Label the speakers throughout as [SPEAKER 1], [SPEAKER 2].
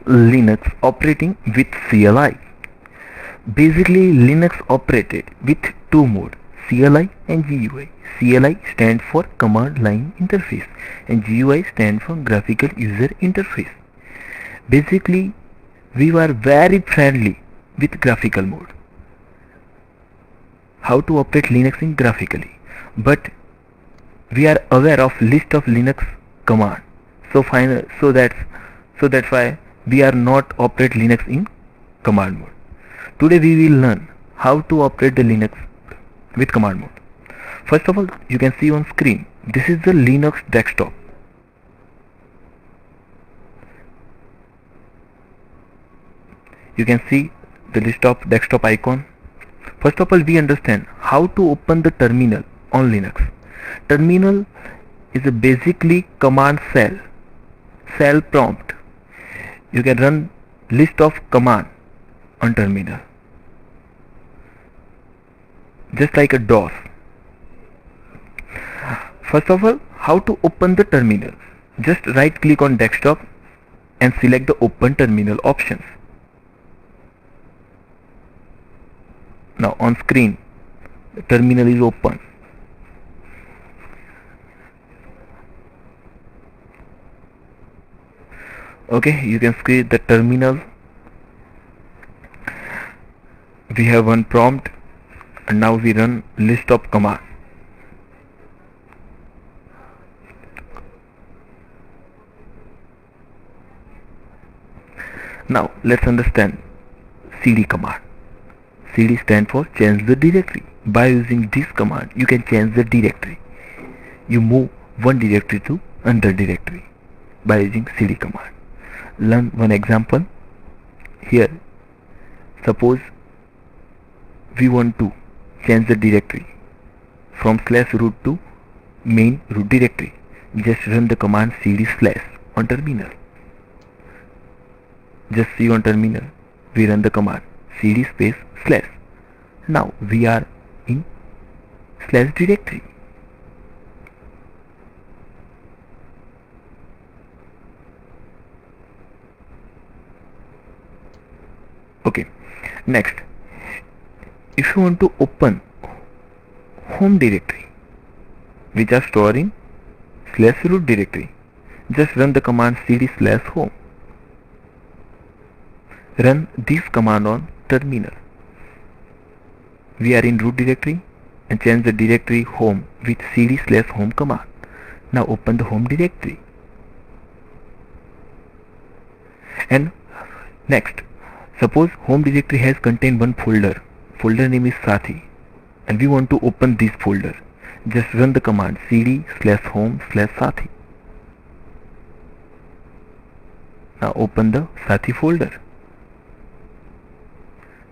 [SPEAKER 1] Linux operating with CLI. Basically, Linux operated with two modes, CLI and GUI. CLI stands for Command Line Interface and GUI stands for Graphical User Interface. Basically, we were very friendly with graphical mode. How to operate Linux in graphically, but we are aware of list of Linux command. So that's why we are not operate Linux in command mode. Today we will learn how to operate the Linux with command mode. First of all, you can see on screen, this is the Linux desktop. You can see the list of desktop icon. First of all, we understand how to open the terminal on Linux. Terminal is a basically command cell prompt. You can run list of command on terminal, just like a DOS. First of all, how to open the terminal? Just right click on desktop and select the open terminal options. Now on screen, the terminal is open. Okay, you can see the terminal. We have one prompt and now we run list of command. Now let's understand cd command. Cd stands for change the directory. By using this command, you can change the directory. You move one directory to another directory by using cd command. Learn one example. Here, suppose we want to change the directory from /root to main root directory. Just run the command cd/ on terminal. Just see on terminal, we run the command cd // Now we are in / directory. Okay, next, if you want to open home directory which are stored in /root directory, just run the command cd / home. Run this command on terminal. We are in root directory and change the directory home with cd / home command. Now open the home directory. And next, suppose home directory has contained one folder. Folder name is Sathi and we want to open this folder. Just run the command cd / home / Sathi. Now open the Sathi folder.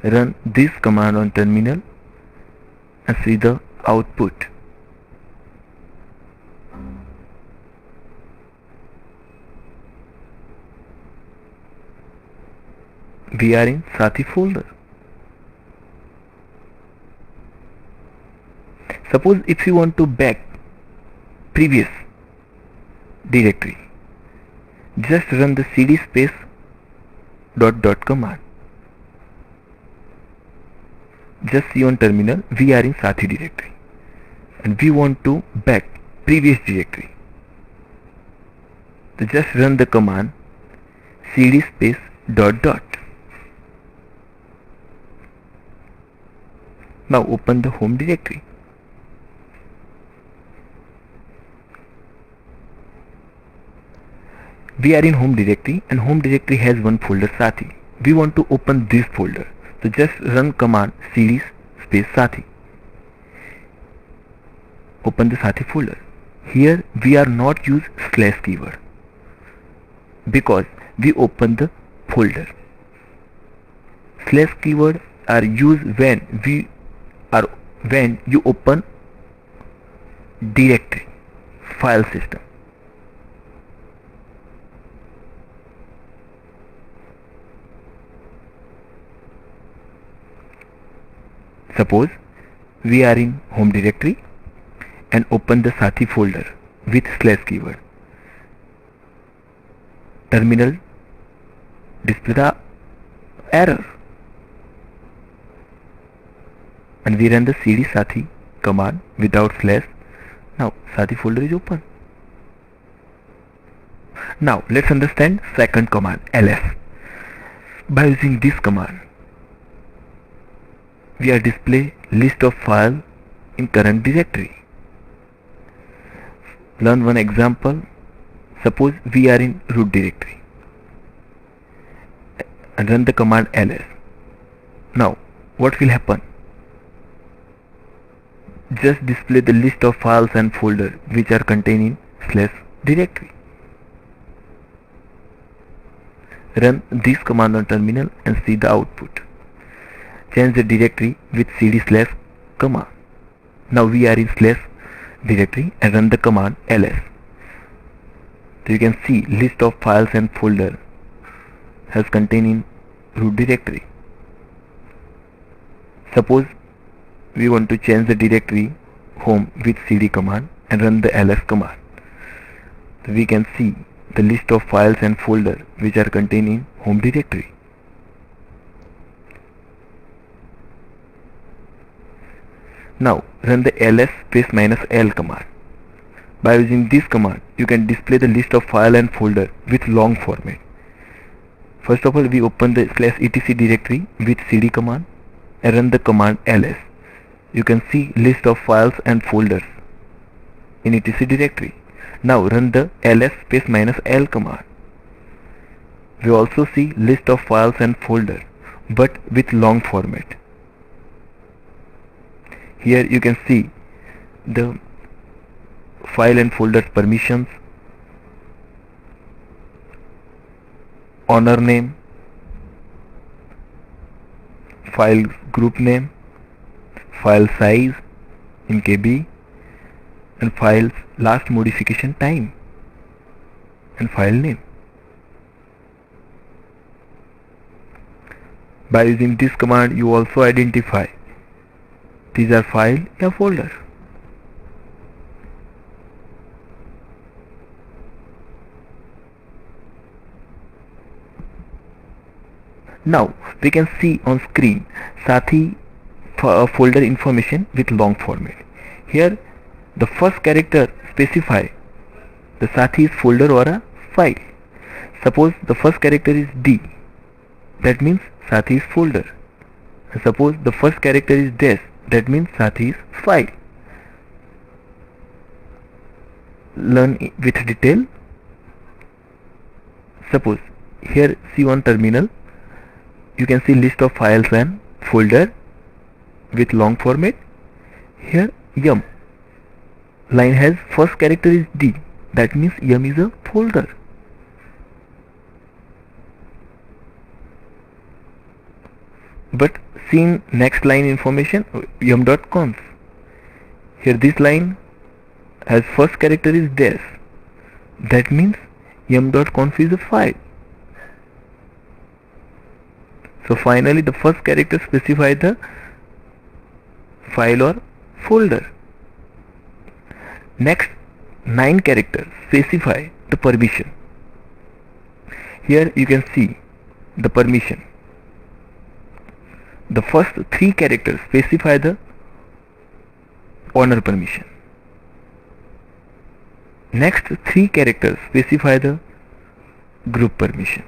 [SPEAKER 1] Run this command on terminal and see the output. We are in Sathi folder. Suppose if you want to back previous directory, just run the cd / command. Just see on terminal, we are in Sathi directory and we want to back previous directory. So just run the command cd /. Now open the home directory. We are in home directory and home directory has one folder Sathi. We want to open this folder. So just run command cd / Sathi. Open the Sathi folder. Here we are not use / keyword because we open the folder. / keyword are used when you open directory file system. Suppose we are in home directory and open the Sathi folder with / keyword. Terminal display the error. And we run the cd sathi command without slash. Now sathi folder is open. Now let's understand second command, ls. By using this command, we are display list of files in current directory. Learn one example. Suppose we are in root directory and run the command ls. Now what will happen? Just display the list of files and folders which are contained in slash directory. Run this command on terminal and see the output. Change the directory with cd slash command. Now we are in slash directory and run the command ls. So you can see list of files and folder has contained in root directory. Suppose we want to change the directory home with cd command and run the ls command. So we can see the list of files and folder which are contained in home directory. Now run the ls space -l command. By using this command, you can display the list of file and folder with long format. First of all, we open the /etc directory with cd command and run the command ls. You can see list of files and folders in etc directory. Now run the ls space -l command. We also see list of files and folder but with long format. Here you can see the file and folders permissions, owner name, file group name, file size in KB, and file's last modification time, and file name. By using this command, you also identify these are file or folder. Now we can see on screen Sathi folder information with long format. Here the first character specify the Sathi's folder or a file. Suppose the first character is D, that means Sathi's folder. And suppose the first character is dash, that means Sathi's file. Learn with detail. Suppose here see on terminal, you can see list of files and folder with long format. Here yum line has first character is D, that means yum is a folder. But see next line information yum.conf. Here this line has first character is dash, that means yum.conf is a file. So finally the first character specify the file or folder. Next 9 characters specify the permission. Here you can see the permission. The first 3 characters specify the owner permission. Next 3 characters specify the group permission.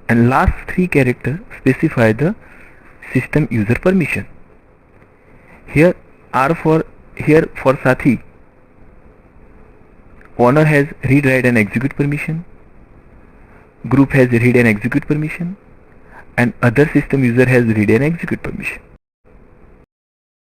[SPEAKER 1] And last 3 characters specify the system user permission. Here for Sathi, owner has read, write and execute permission, group has read and execute permission, and other system user has read and execute permission.